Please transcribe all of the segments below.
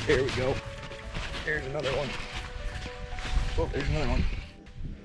Here we go. There's another one. Oh, there's another one.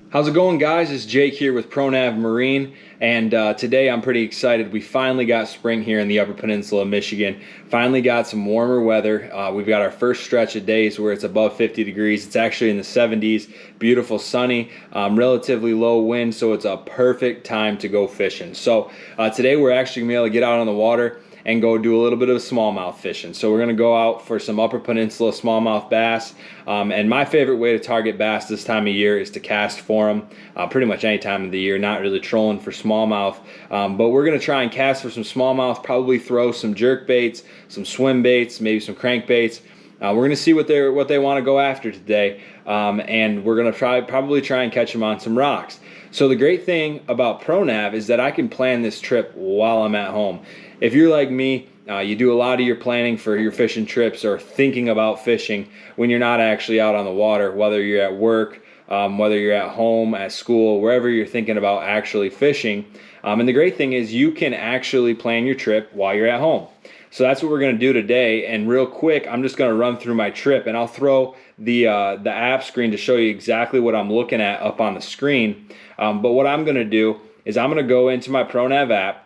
How's it going, guys? It's Jake here with ProNav Marine, and today I'm pretty excited. We finally got spring here in the Upper Peninsula of Michigan. Finally got some warmer weather. We've got our first stretch of days where it's above 50 degrees. It's actually in the 70s. Beautiful, sunny, relatively low wind, so it's a perfect time to go fishing. So today we're actually going to be able to get out on the water and go do a little bit of smallmouth fishing. So we're gonna go out for some Upper Peninsula smallmouth bass. And my favorite way to target bass this time of year is to cast for them pretty much any time of the year, not really trolling for smallmouth. But we're gonna try and cast for some smallmouth, probably throw some jerk baits, some swim baits, maybe some crankbaits. We're gonna see what they wanna go after today. And we're gonna probably try and catch them on some rocks. So the great thing about ProNav is that I can plan this trip while I'm at home. If you're like me, you do a lot of your planning for your fishing trips or thinking about fishing when you're not actually out on the water, whether you're at work, whether you're at home, at school, wherever you're thinking about actually fishing. And the great thing is you can actually plan your trip while you're at home. So that's what we're going to do today. And real quick, I'm just going to run through my trip, and I'll throw the app screen to show you exactly what I'm looking at up on the screen. But what I'm going to do is I'm going to go into my ProNav app.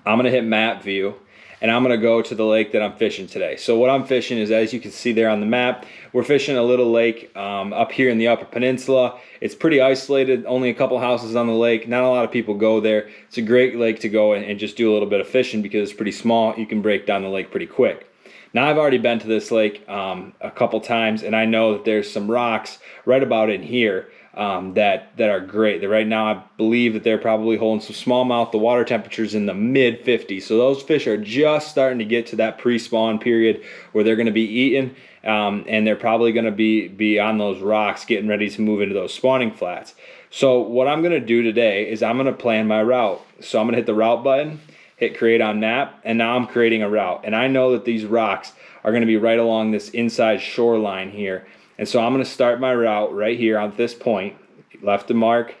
I'm going to hit map view, and I'm going to go to the lake that I'm fishing today. So what I'm fishing is, as you can see there on the map, we're fishing a little lake up here in the Upper Peninsula. It's pretty isolated, only a couple houses on the lake. Not a lot of people go there. It's a great lake to go and just do a little bit of fishing because it's pretty small. You can break down the lake pretty quick. Now, I've already been to this lake a couple times, and I know that there's some rocks right about in here that are great. Right now, I believe that they're probably holding some smallmouth. The water temperature's in the mid 50s, so those fish are just starting to get to that pre-spawn period where they're going to be eating, and they're probably going to be on those rocks getting ready to move into those spawning flats. So what I'm going to do today is I'm going to plan my route. So I'm going to hit the route button, hit create on map, and now I'm creating a route. And I know that these rocks are going to be right along this inside shoreline here. And so I'm going to start my route right here on this point, left to mark,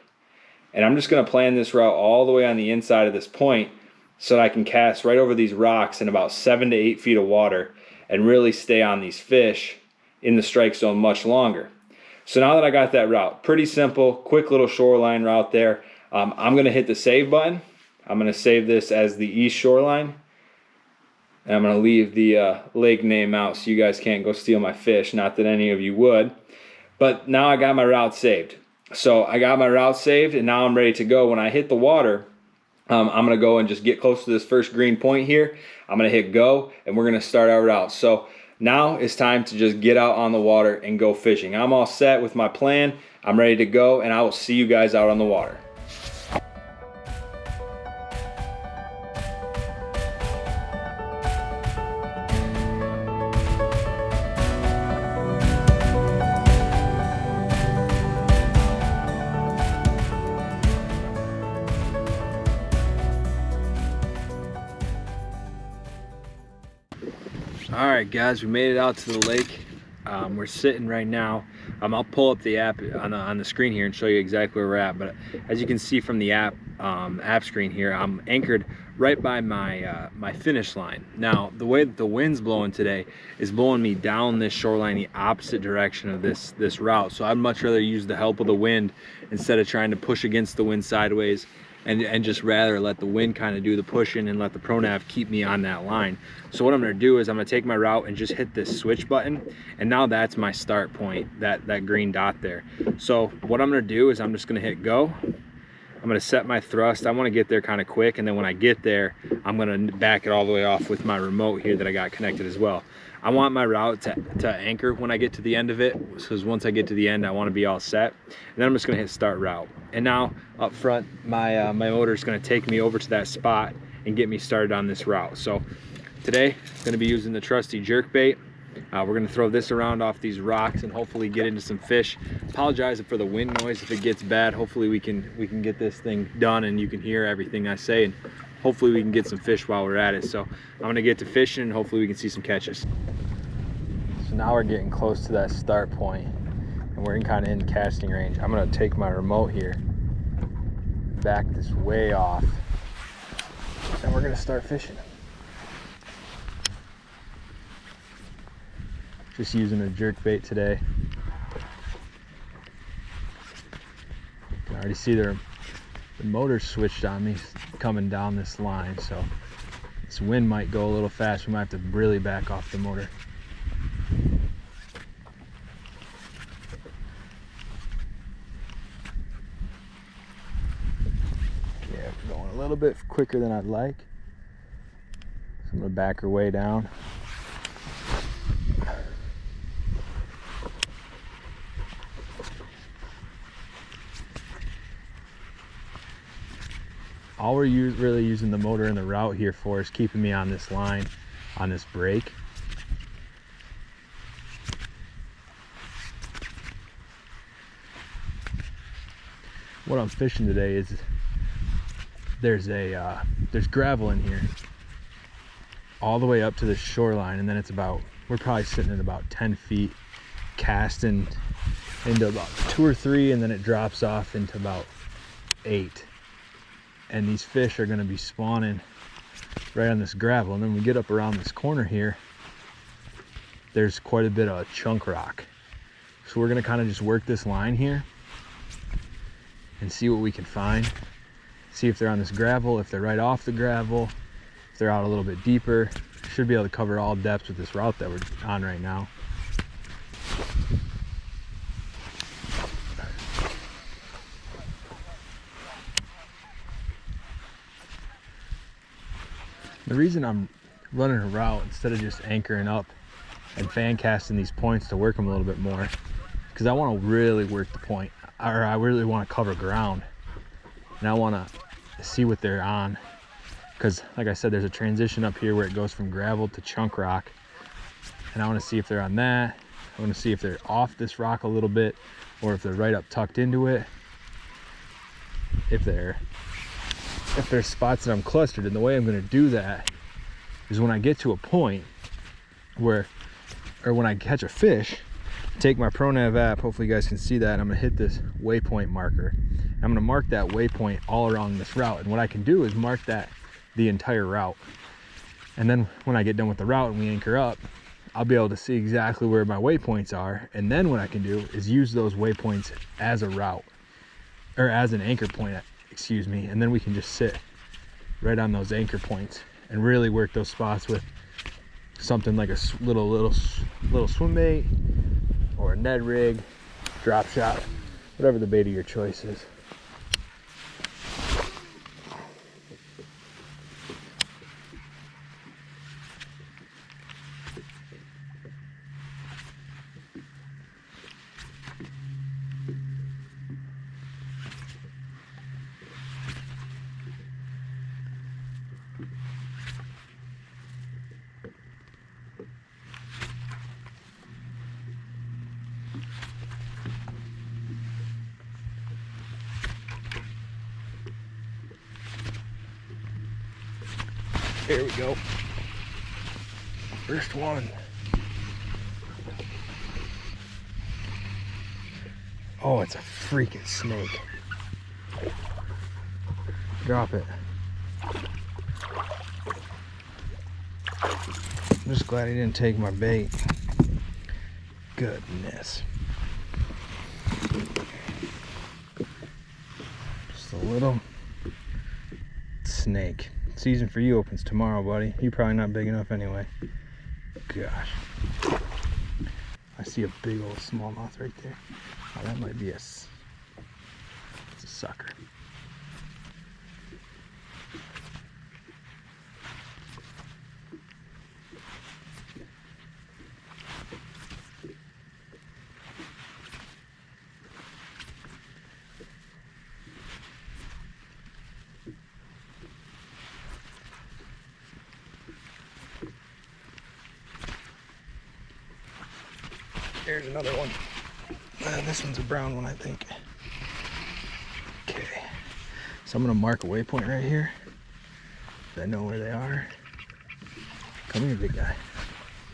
and I'm just going to plan this route all the way on the inside of this point so that I can cast right over these rocks in about 7 to 8 feet of water and really stay on these fish in the strike zone much longer. So now that I got that route, pretty simple, quick little shoreline route there, I'm going to hit the save button. I'm going to save this as the east shoreline. And I'm going to leave the lake name out so you guys can't go steal my fish. Not that any of you would. But now I got my route saved. So I got my route saved, and now I'm ready to go. When I hit the water, I'm going to go and just get close to this first green point here. I'm going to hit go, and we're going to start our route. So now it's time to just get out on the water and go fishing. I'm all set with my plan. I'm ready to go, and I will see you guys out on the water. All right, guys, we made it out to the lake. We're sitting right now. I'll pull up the app on the screen here and show you exactly where we're at. But as you can see from the app screen here, I'm anchored right by my finish line. Now, the way that the wind's blowing today is blowing me down this shoreline the opposite direction of this route. So I'd much rather use the help of the wind instead of trying to push against the wind sideways. And just rather let the wind kind of do the pushing and let the ProNav keep me on that line. So what I'm going to do is I'm going to take my route and just hit this switch button, and now that's my start point, that green dot there. So what I'm going to do is I'm just going to hit go. I'm going to set my thrust. I want to get there kind of quick, and then when I get there, I'm going to back it all the way off with my remote here that I got connected as well. I want my route to anchor when I get to the end of it, because once I get to the end, I want to be all set. And then I'm just going to hit start route. And now up front, my motor is going to take me over to that spot and get me started on this route. So today, I'm going to be using the trusty jerkbait. We're going to throw this around off these rocks and hopefully get into some fish. Apologize for the wind noise if it gets bad. Hopefully we can get this thing done and you can hear everything I say, and hopefully we can get some fish while we're at it. So I'm going to get to fishing and hopefully we can see some catches. So now we're getting close to that start point and we're kind of in casting range. I'm going to take my remote here, back this way off, and we're going to start fishing. Just using a jerkbait today. You can already see the motor switched on me coming down this line, so this wind might go a little fast. We might have to really back off the motor. Yeah, we're going a little bit quicker than I'd like. So I'm gonna back her way down. All we're really using the motor and the route here for is keeping me on this line, on this break. What I'm fishing today is there's gravel in here all the way up to the shoreline, and then it's about, we're probably sitting at about 10 feet, casting into about 2 or 3, and then it drops off into about 8. And these fish are going to be spawning right on this gravel. And then we get up around this corner here, there's quite a bit of chunk rock. So we're going to kind of just work this line here and see what we can find. See if they're on this gravel, if they're right off the gravel, if they're out a little bit deeper. Should be able to cover all depths with this route that we're on right now. The reason I'm running a route instead of just anchoring up and fan casting these points to work them a little bit more, because I want to really work the point, or I really want to cover ground, and I want to see what they're on, because like I said, there's a transition up here where it goes from gravel to chunk rock, and I want to see if they're on that. I want to see if they're off this rock a little bit, or if they're right up tucked into it, if there's spots that I'm clustered. And the way I'm going to do that is when I get to a point where, or when I catch a fish, take my ProNav app, hopefully you guys can see that, and I'm going to hit this waypoint marker. I'm going to mark that waypoint all around this route, and what I can do is mark that the entire route. And then when I get done with the route and we anchor up, I'll be able to see exactly where my waypoints are, and then what I can do is use those waypoints as a route, or as an anchor point, excuse me, and then we can just sit right on those anchor points and really work those spots with something like a little swim bait or a Ned rig, drop shot, whatever the bait of your choice is. Here we go. First one. Oh, it's a freaking snake. Drop it. I'm just glad he didn't take my bait. Goodness. Just a little snake. Season for you opens tomorrow, buddy. You're probably not big enough anyway. Gosh. I see a big old smallmouth right there. Oh, that might be it's a sucker. Here's another one. This one's a brown one, I think. Okay, so I'm gonna mark a waypoint right here. I know where they are. Come here, big guy.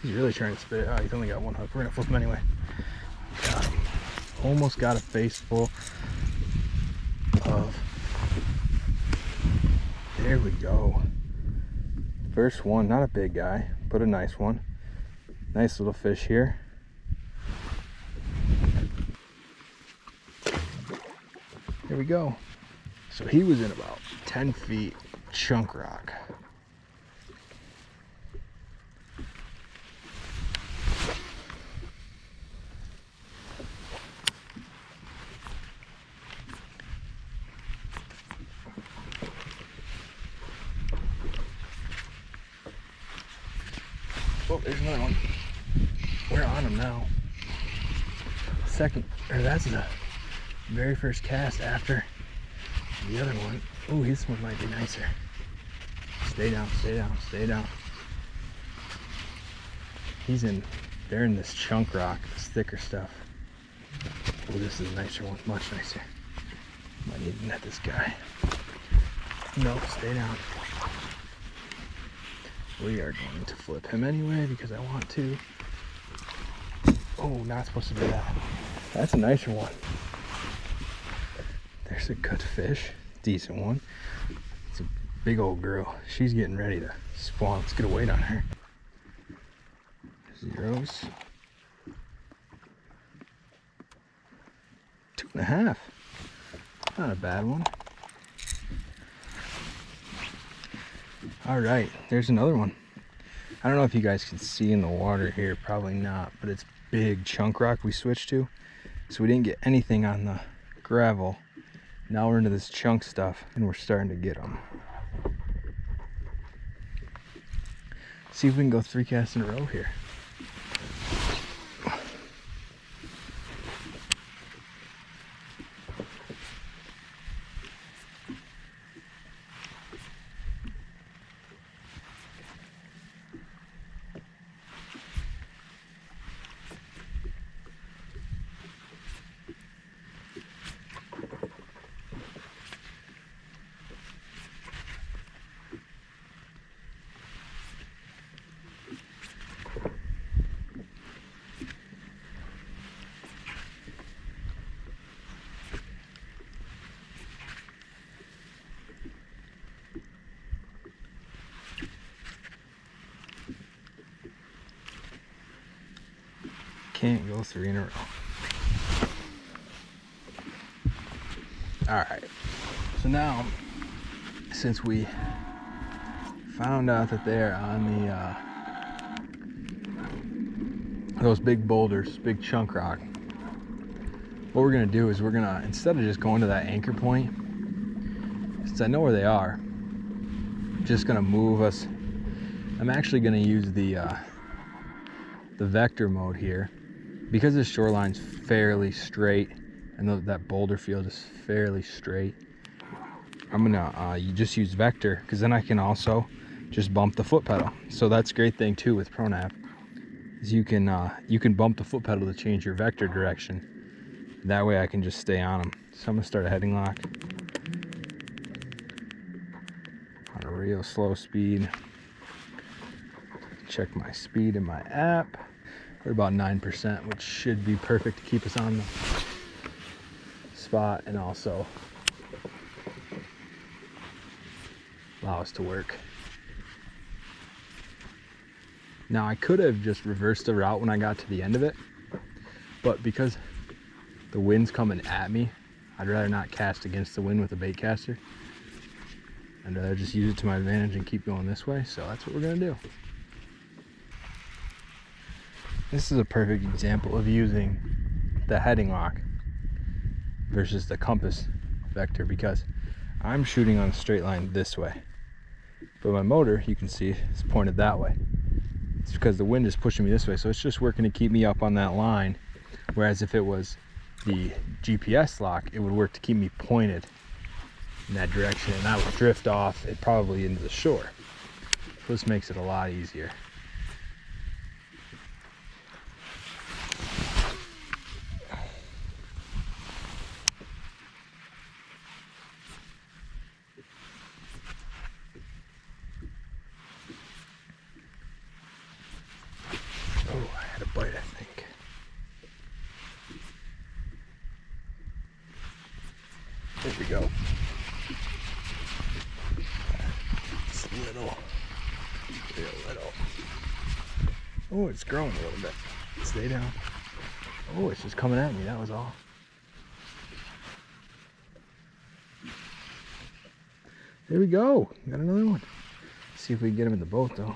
He's really trying to spit it out. He's only got one hook. We're gonna flip him anyway. Got him. Almost got a face full of. There we go. First one, not a big guy, but a nice one. Nice little fish here. Here we go. So he was in about 10 feet chunk rock. Oh, there's another one. We're on him now. That's the very first cast after the other one. Oh, this one might be nicer. Stay down, stay down, stay down. They're in this chunk rock, this thicker stuff. Oh, this is a nicer one, much nicer. Might need to net this guy. No, stay down. We are going to flip him anyway because I want to. Oh, not supposed to do that. That's a nicer one. There's a good fish, decent one. It's a big old girl. She's getting ready to spawn. Let's get a weight on her. Zeros. 2.5. Not a bad one. All right, there's another one. I don't know if you guys can see in the water here, probably not, but it's big chunk rock we switched to. So we didn't get anything on the gravel. Now we're into this chunk stuff and we're starting to get them. See if we can go 3 casts in a row here. Can't go 3 in a row. All right, so now since we found out that they're on the those big boulders, big chunk rock, what we're gonna do is we're gonna, instead of just going to that anchor point, since I know where they are, just gonna move us. I'm actually gonna use the vector mode here because this shoreline's fairly straight and that boulder field is fairly straight. I'm gonna just use vector because then I can also just bump the foot pedal. So that's a great thing too with ProNav, is you can bump the foot pedal to change your vector direction. That way I can just stay on them. So I'm gonna start a heading lock on a real slow speed. Check my speed in my app. We're about 9%, which should be perfect to keep us on the spot and also allow us to work. Now I could have just reversed the route when I got to the end of it, but because the wind's coming at me, I'd rather not cast against the wind with a bait caster. I'd rather just use it to my advantage and keep going this way, so that's what we're gonna do. This is a perfect example of using the heading lock versus the compass vector, because I'm shooting on a straight line this way, but my motor, you can see, is pointed that way. It's because the wind is pushing me this way, so it's just working to keep me up on that line, whereas if it was the GPS lock, it would work to keep me pointed in that direction, and I would drift off it probably into the shore. So this makes it a lot easier. Bite, I think. There we go. It's little. Real little. Oh, it's growing a little bit. Stay down. Oh, it's just coming at me. That was all. There we go. Got another one. See if we can get him in the boat though.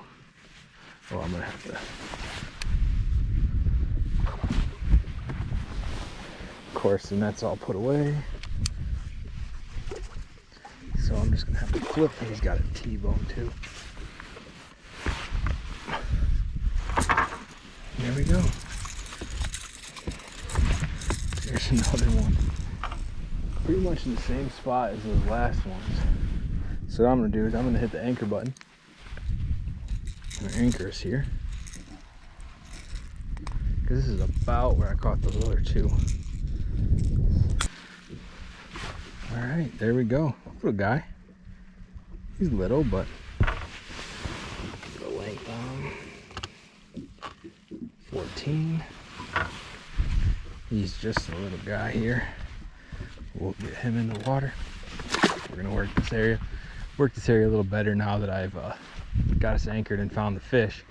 Oh, I'm gonna have to. Of course, the net's all put away. So I'm just gonna have to flip. He's got a T-bone too. There we go. There's another one. Pretty much in the same spot as those last ones. So what I'm gonna do is I'm gonna hit the anchor button. Our anchor is here. Because this is about where I caught those other two. Alright, there we go. Little guy. He's little, but the length on him. 14. He's just a little guy here. We'll get him in the water. We're gonna work this area a little better now that I've got us anchored and found the fish.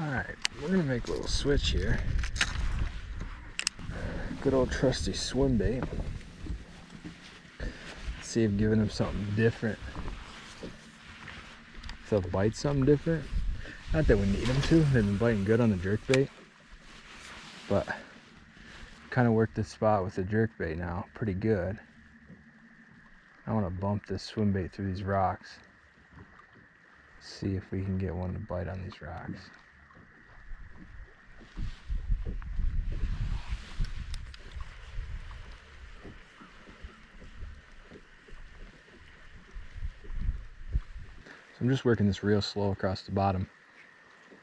Alright, we're gonna make a little switch here. Good old trusty swim bait. See if giving him something different. So if bite something different. Not that we need them to. They've been biting good on the jerkbait. But kind of worked this spot with the jerkbait now pretty good. I want to bump this swim bait through these rocks. See if we can get one to bite on these rocks. I'm just working this real slow across the bottom.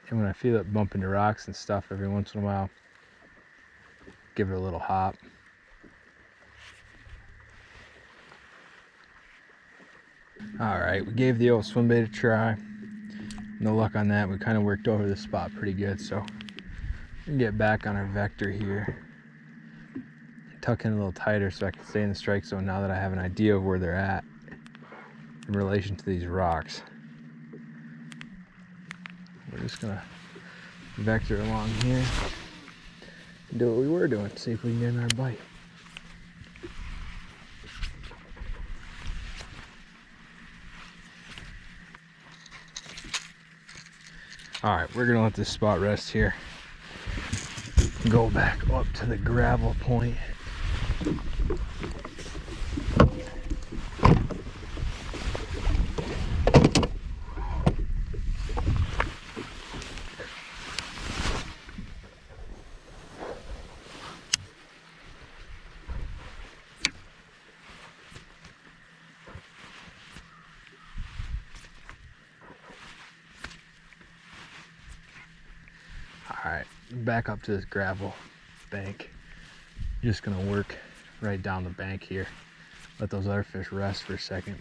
And when I feel it bump into rocks and stuff every once in a while, give it a little hop. Alright, we gave the old swim bait a try. No luck on that. We kind of worked over this spot pretty good, so we can get back on our vector here. Tuck in a little tighter so I can stay in the strike zone now that I have an idea of where they're at in relation to these rocks. We're just gonna vector along here and do what we were doing, see if we can get another bite. Alright, we're gonna let this spot rest here. Go back up to the gravel point. Alright, back up to this gravel bank. Just gonna work right down the bank here. Let those other fish rest for a second.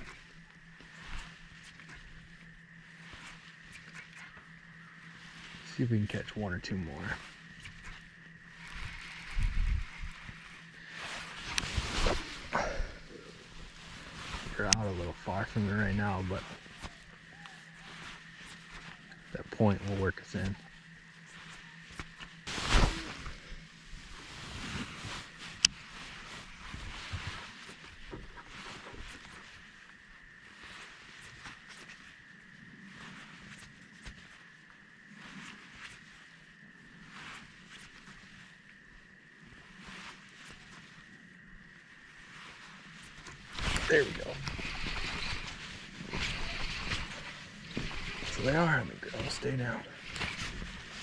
See if we can catch one or two more. They're out a little far from me right now, but that point will work us in. There we go. So they are, little girl. Stay down.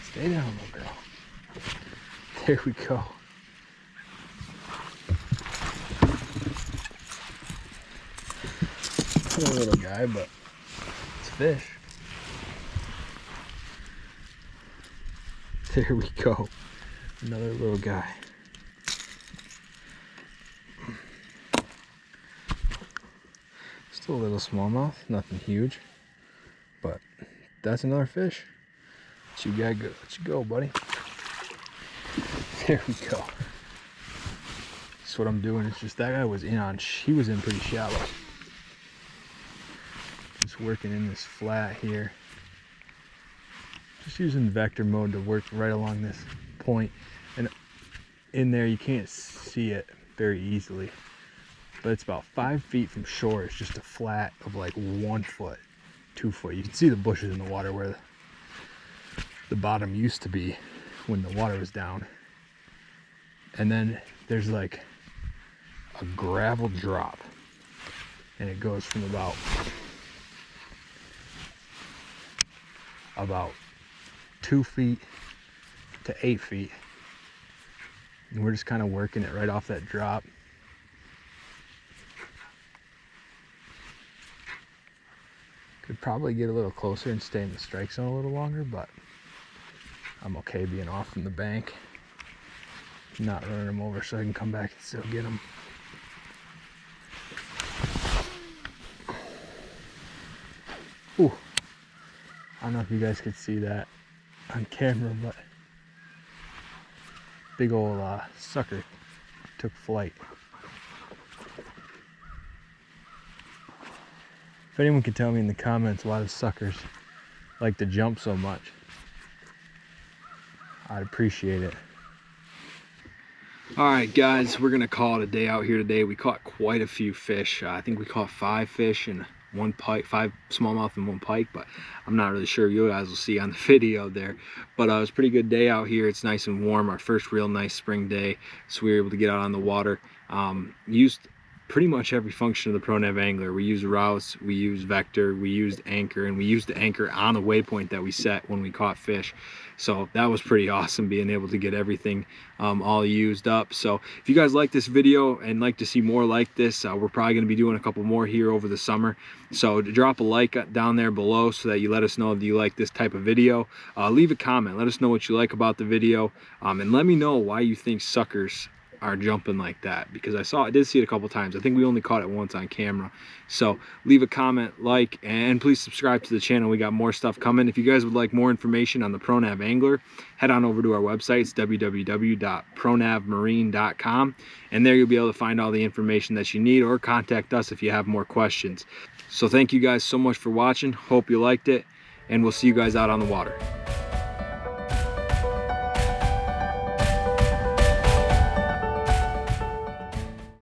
Stay down, little girl. There we go. Poor little guy, but it's fish. There we go. Another little guy. Still a little smallmouth, nothing huge, but that's another fish. Let you gotta go. Let you go, buddy. There we go. That's what I'm doing. It's just that guy was in on. He was in pretty shallow. Just working in this flat here. Just using vector mode to work right along this point. And in there you can't see it very easily, but it's about 5 feet from shore. It's just a flat of like 1 foot, 2 foot. You can see the bushes in the water where the bottom used to be when the water was down. And then there's like a gravel drop, and it goes from about 2 feet to 8 feet. And we're just kind of working it right off that drop. Could probably get a little closer and stay in the strike zone a little longer, but I'm okay being off from the bank, not running them over so I can come back and still get them. Ooh, I don't know if you guys could see that on camera, but big old sucker took flight. If anyone could tell me in the comments why the suckers like to jump so much, I'd appreciate it. All right, guys, we're gonna call it a day out here today. We caught quite a few fish. I think we caught 5 fish and 1 pike, 5 smallmouth and 1 pike, but I'm not really sure. You guys will see on the video there. But it was a pretty good day out here. It's nice and warm. Our first real nice spring day, so we were able to get out on the water. Used pretty much every function of the ProNav Angler. We used routes, we used vector, we used anchor, and we used the anchor on the waypoint that we set when we caught fish. So that was pretty awesome, being able to get everything all used up. So if you guys like this video and like to see more like this, we're probably going to be doing a couple more here over the summer. So drop a like down there below so that you let us know that you like this type of video. Leave a comment, let us know what you like about the video, and let me know why you think suckers are jumping like that, because I did see it a couple times. I think we only caught it once on camera. So leave a comment, like, and please subscribe to the channel. We got more stuff coming. If you guys would like more information on the ProNav Angler, head on over to our website. It's www.pronavmarine.com, and there you'll be able to find all the information that you need, or contact us if you have more questions. So thank you guys so much for watching. Hope you liked it, and we'll see you guys out on the water.